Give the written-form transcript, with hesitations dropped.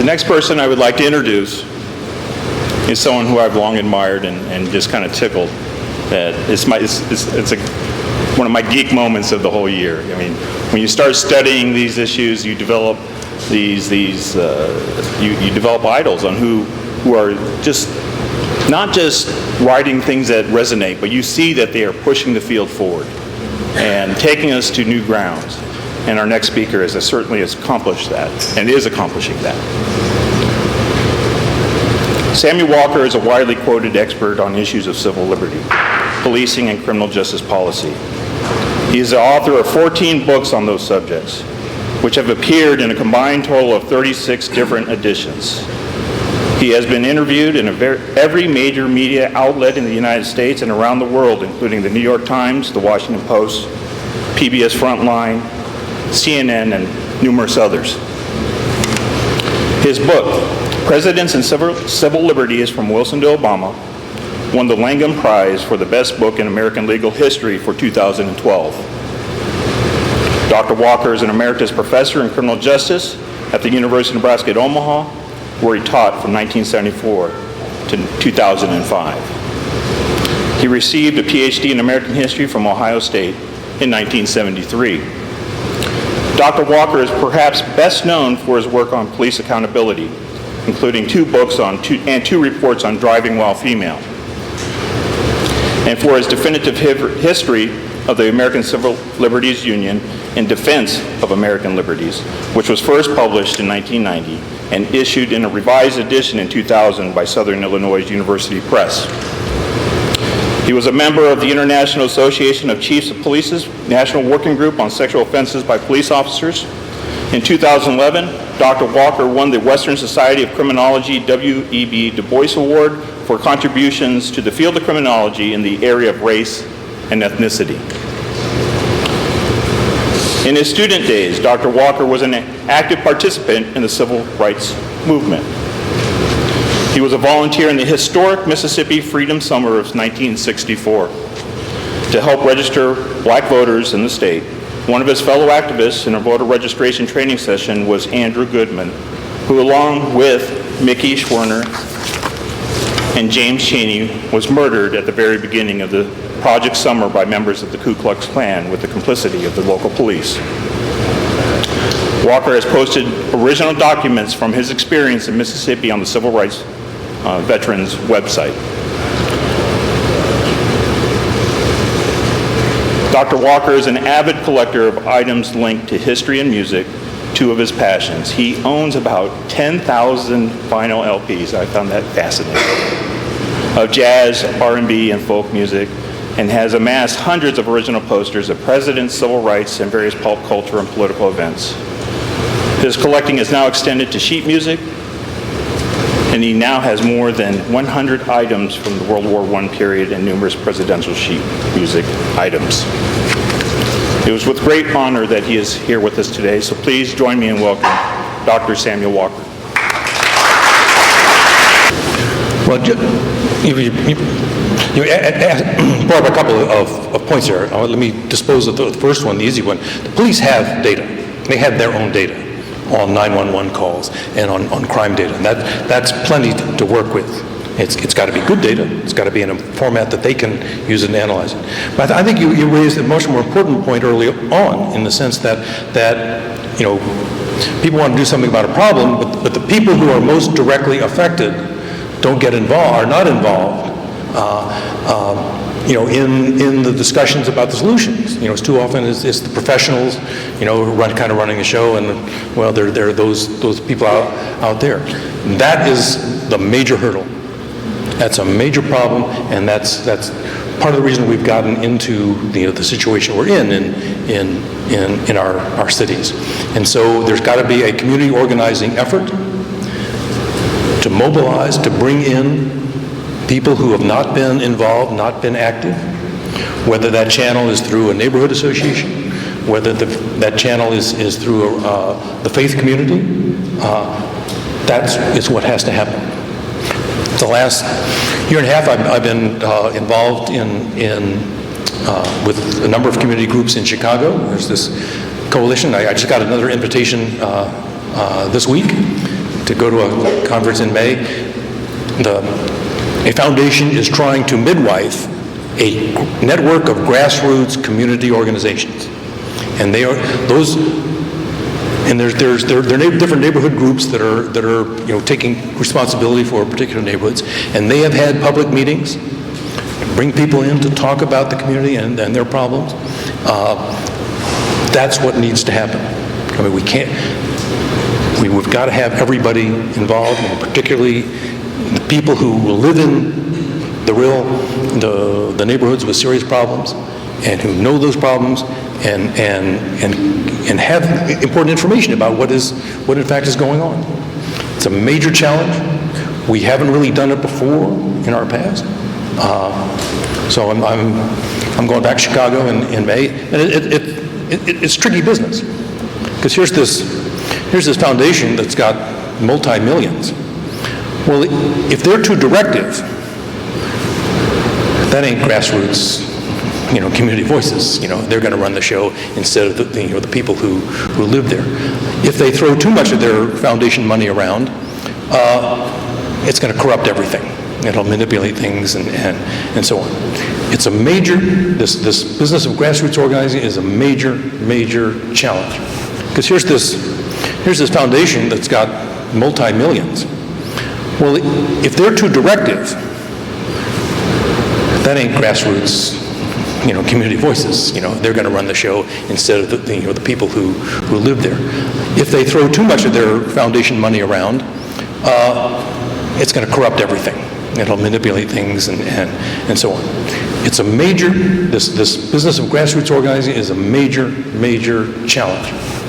next person I would like to introduce is someone who I've long admired and just kind of tickled that it's one of my geek moments of the whole year. I mean, when you start studying these issues, you develop you develop idols on who are just not just writing things that resonate, but you see that they are pushing the field forward and taking us to new grounds. And our next speaker has certainly accomplished that and is accomplishing that. Samuel Walker is a widely quoted expert on issues of civil liberty, policing, and criminal justice policy. He is the author of 14 books on those subjects, which have appeared in a combined total of 36 different editions. He has been interviewed in every major media outlet in the United States and around the world, including the New York Times, the Washington Post, PBS Frontline, CNN, and numerous others. His book, Presidents and Civil Liberties from Wilson to Obama, won the Langham Prize for the best book in American legal history for 2012. Dr. Walker is an emeritus professor in criminal justice at the University of Nebraska at Omaha, where he taught from 1974 to 2005. He received a PhD in American history from Ohio State in 1973. Dr. Walker is perhaps best known for his work on police accountability, including 2 books and 2 reports on driving while female, and for his definitive history of the American Civil Liberties Union in Defense of American Liberties, which was first published in 1990 and issued in a revised edition in 2000 by Southern Illinois University Press. He was a member of the International Association of Chiefs of Police's National Working Group on Sexual Offenses by Police Officers. In 2011, Dr. Walker won the Western Society of Criminology W.E.B. Du Bois Award for contributions to the field of criminology in the area of race and ethnicity. In his student days, Dr. Walker was an active participant in the civil rights movement. He was a volunteer in the historic Mississippi Freedom Summer of 1964 to help register black voters in the state. One of his fellow activists in a voter registration training session was Andrew Goodman, who along with Mickey Schwerner and James Chaney was murdered at the very beginning of the Project Summer by members of the Ku Klux Klan with the complicity of the local police. Walker has posted original documents from his experience in Mississippi on the Civil Rights Veterans website. Dr. Walker is an avid collector of items linked to history and music, 2 of his passions. He owns about 10,000 vinyl LPs, I found that fascinating, of jazz, R&B, and folk music, and has amassed hundreds of original posters of presidents, civil rights, and various pulp culture and political events. His collecting is now extended to sheet music, and he now has more than 100 items from the World War I period and numerous presidential sheet music items. It was with great honor that he is here with us today, so please join me in welcoming Dr. Samuel Walker. Well, you brought up a couple of points here. Let me dispose of the first one, the easy one. The police have data. They have their own data on 911 calls and on crime data, and that's plenty to work with. It's got to be good data. It's got to be in a format that they can use and analyze it. But I think you raised a much more important point early on, in the sense that people want to do something about a problem, but the people who are most directly affected don't get involved, are not involved in the discussions about the solutions. It's too often it's the professionals, running the show, and well, there are those people out there. That is the major hurdle. That's a major problem, and that's part of the reason we've gotten into the situation we're in our cities. And so there's got to be a community organizing effort to mobilize, to bring in people who have not been involved, not been active, whether that channel is through a neighborhood association, whether that channel is through the faith community. That's what has to happen. The last year and a half, I've been involved with a number of community groups in Chicago. There's this coalition. I just got another invitation this week to go to a conference in May. A foundation is trying to midwife a network of grassroots community organizations. And they are, those, and there are different neighborhood groups that are you know, taking responsibility for particular neighborhoods, and they have had public meetings, bring people in to talk about the community and their problems. That's what needs to happen. I mean, we've got to have everybody involved, and particularly the people who live in the neighborhoods with serious problems, and who know those problems, and have important information about what in fact is going on. It's a major challenge. We haven't really done it before in our past. So I'm going back to Chicago in May, and it's tricky business, because here's this foundation that's got multi-millions. Well, if they're too directive, that ain't grassroots, you know, community voices. You know, they're going to run the show instead of the people who live there. If they throw too much of their foundation money around, it's going to corrupt everything. It'll manipulate things and so on. It's a major, this business of grassroots organizing is a major challenge. Because here's this foundation that's got multi-millions. Well, if they're too directive, that ain't grassroots, you know, community voices. You know, they're going to run the show instead of the people who live there. If they throw too much of their foundation money around, it's going to corrupt everything. It'll manipulate things and so on. It's a major, this business of grassroots organizing is a major challenge.